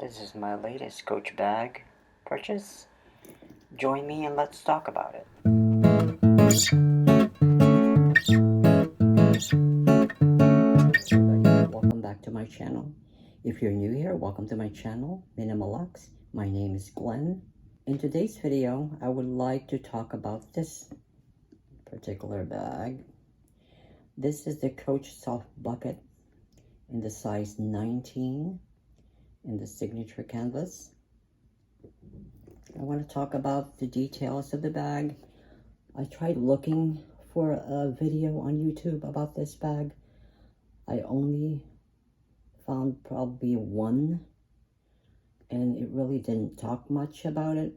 This is my latest Coach bag purchase. Join me and let's talk about it. Welcome back to my channel. If you're new here, welcome to my channel, Minimalux. My name is Glenn. In today's video, I would like to talk about this particular bag. This is the Coach Soft Bucket in the size 19 in the signature canvas. I want to talk about the details of the bag. I tried looking for a video on YouTube about this bag. I only found probably one, and it really didn't talk much about it.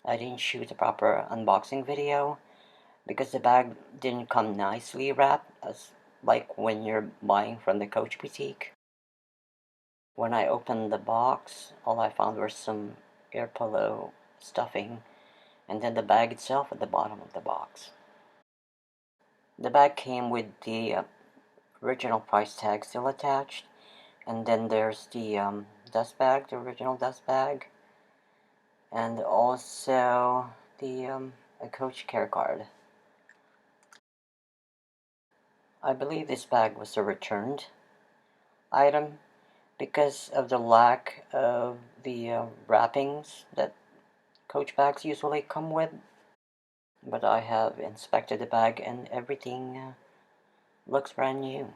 I didn't shoot a proper unboxing video because the bag didn't come nicely wrapped as like when you're buying from the Coach boutique. When I opened the box, all I found were some air pillow stuffing, and then the bag itself at the bottom of the box. The bag came with the original price tag still attached, and then there's the dust bag, the original dust bag, and also the a Coach care card. I believe this bag was a returned item because of the lack of the wrappings that Coach bags usually come with. But I have inspected the bag and everything looks brand new.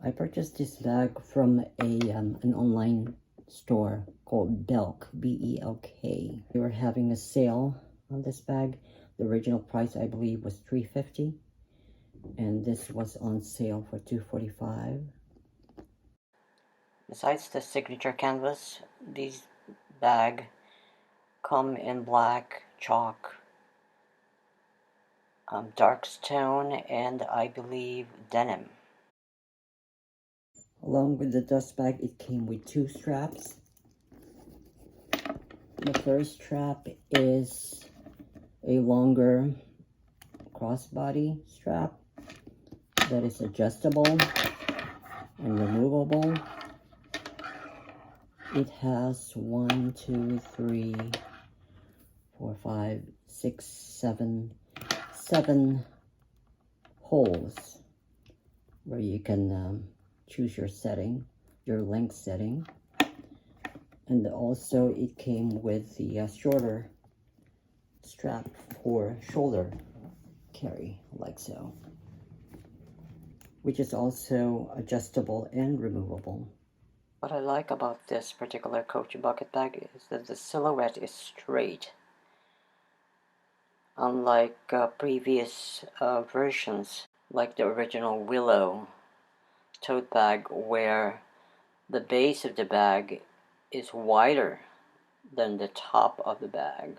I purchased this bag from an online store called Belk, B-E-L-K. They were having a sale on this bag. The original price, I believe, was $3.50, and this was on sale for $2.45. Besides the signature canvas, these bags come in black, chalk, dark stone, and I believe denim. Along with the dust bag, it came with two straps. The first strap is a longer crossbody strap that is adjustable and removable. It has 1, 2, 3, 4, 5, 6, 7 holes where you can choose your setting, your length setting. And also it came with the shorter strap for shoulder carry, like so, which is also adjustable and removable. What I like about this particular Coach bucket bag is that the silhouette is straight. Unlike previous versions, like the original Willow tote bag, where the base of the bag is wider than the top of the bag.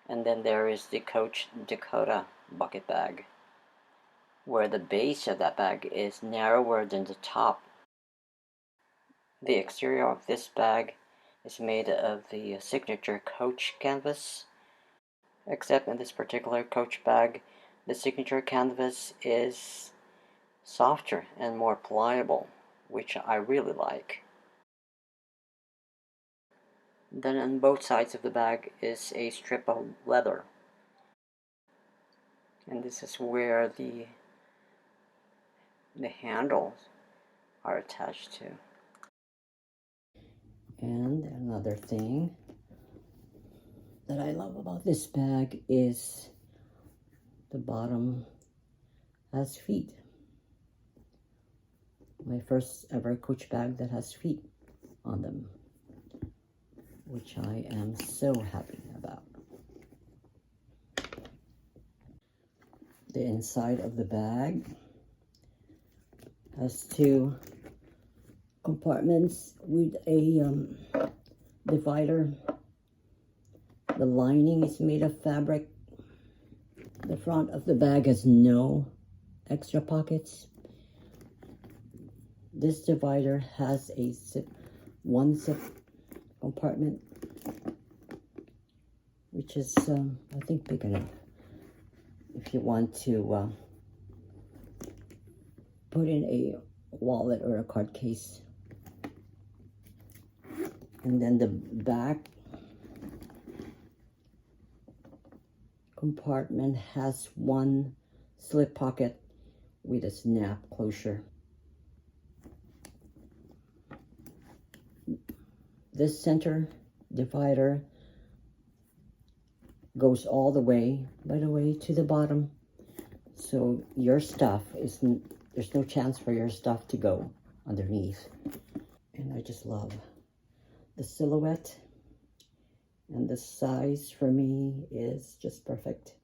And then there is the Coach Dakota bucket bag, where the base of that bag is narrower than the top. The exterior of this bag is made of the signature Coach canvas, except in this particular Coach bag, the signature canvas is softer and more pliable, which I really like. Then on both sides of the bag is a strip of leather, and this is where the handles are attached to. And another thing that I love about this bag is the bottom has feet. My first ever Coach bag that has feet on them, which I am so happy about. The inside of the bag has two compartments with a divider. The lining is made of fabric. The front of the bag has no extra pockets. This divider has a one zip compartment, which is I think big enough if you want to put in a wallet or a card case. And then the back compartment has one slip pocket with a snap closure. This center divider goes all the way, by the way, to the bottom. So your stuff isn't, there's no chance for your stuff to go underneath. And I just love the silhouette, and the size for me is just perfect.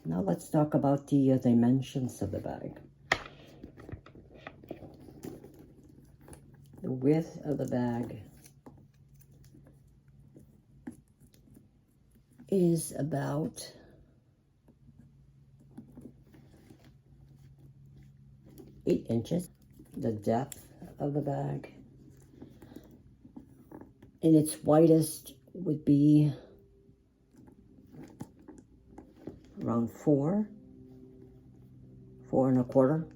Now let's talk about the dimensions of the bag. The width of the bag is about 8 inches. The depth of the bag in its widest would be around 4.25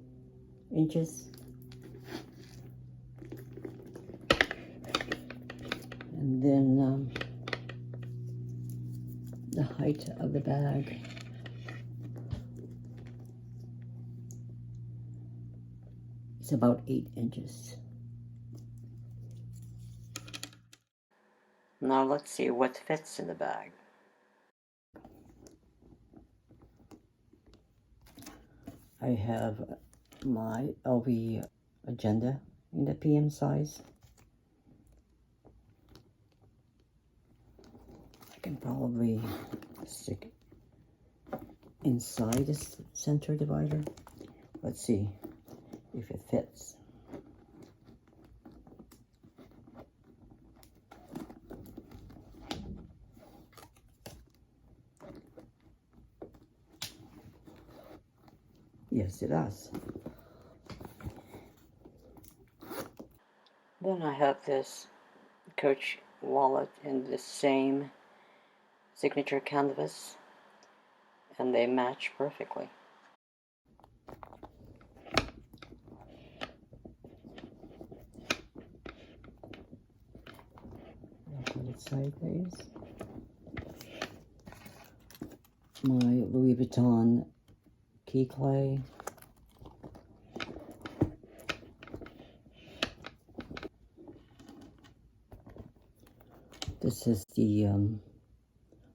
inches. And then the height of the bag is about 8 inches. Now let's see what fits in the bag. I have my LV agenda in the PM size. I can probably stick it inside this center divider. Let's see if it fits. Yes, it does. Then I have this Coach wallet in the same signature canvas, and they match perfectly. I'll put it sideways. My Louis Vuitton key clay. This is the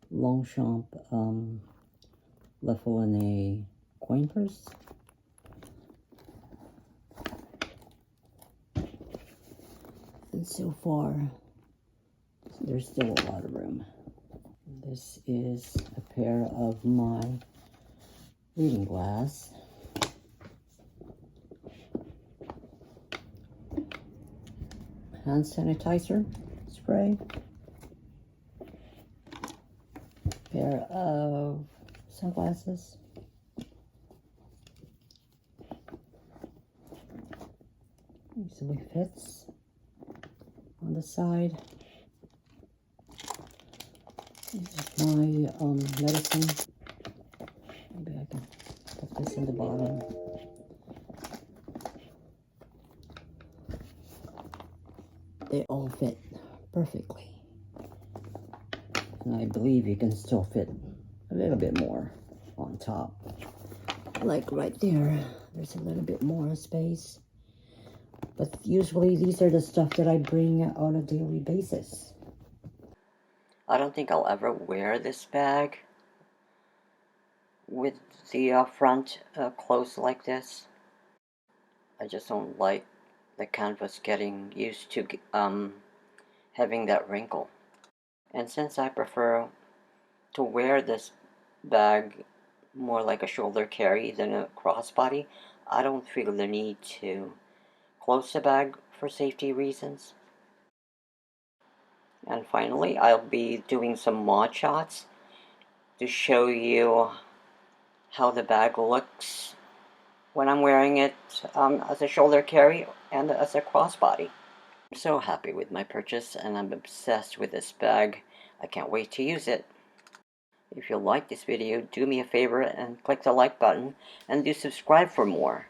Longchamp Le Follet coin purse. And so far, there's still a lot of room. This is a pair of my reading glass. Hand sanitizer spray. Pair of sunglasses. Easily fits on the side. This is my medicine. Maybe I can put this in the bottom. They all fit perfectly. And I believe you can still fit a little bit more on top. Like right there, there's a little bit more space. But usually these are the stuff that I bring on a daily basis. I don't think I'll ever wear this bag with the front closed like this. I just don't like the canvas getting used to having that wrinkle. And since I prefer to wear this bag more like a shoulder carry than a crossbody, I don't feel the need to close the bag for safety reasons. And finally, I'll be doing some mod shots to show you how the bag looks when I'm wearing it as a shoulder carry and as a crossbody. I'm so happy with my purchase, and I'm obsessed with this bag. I can't wait to use it. If you like this video, do me a favor and click the like button, and do subscribe for more.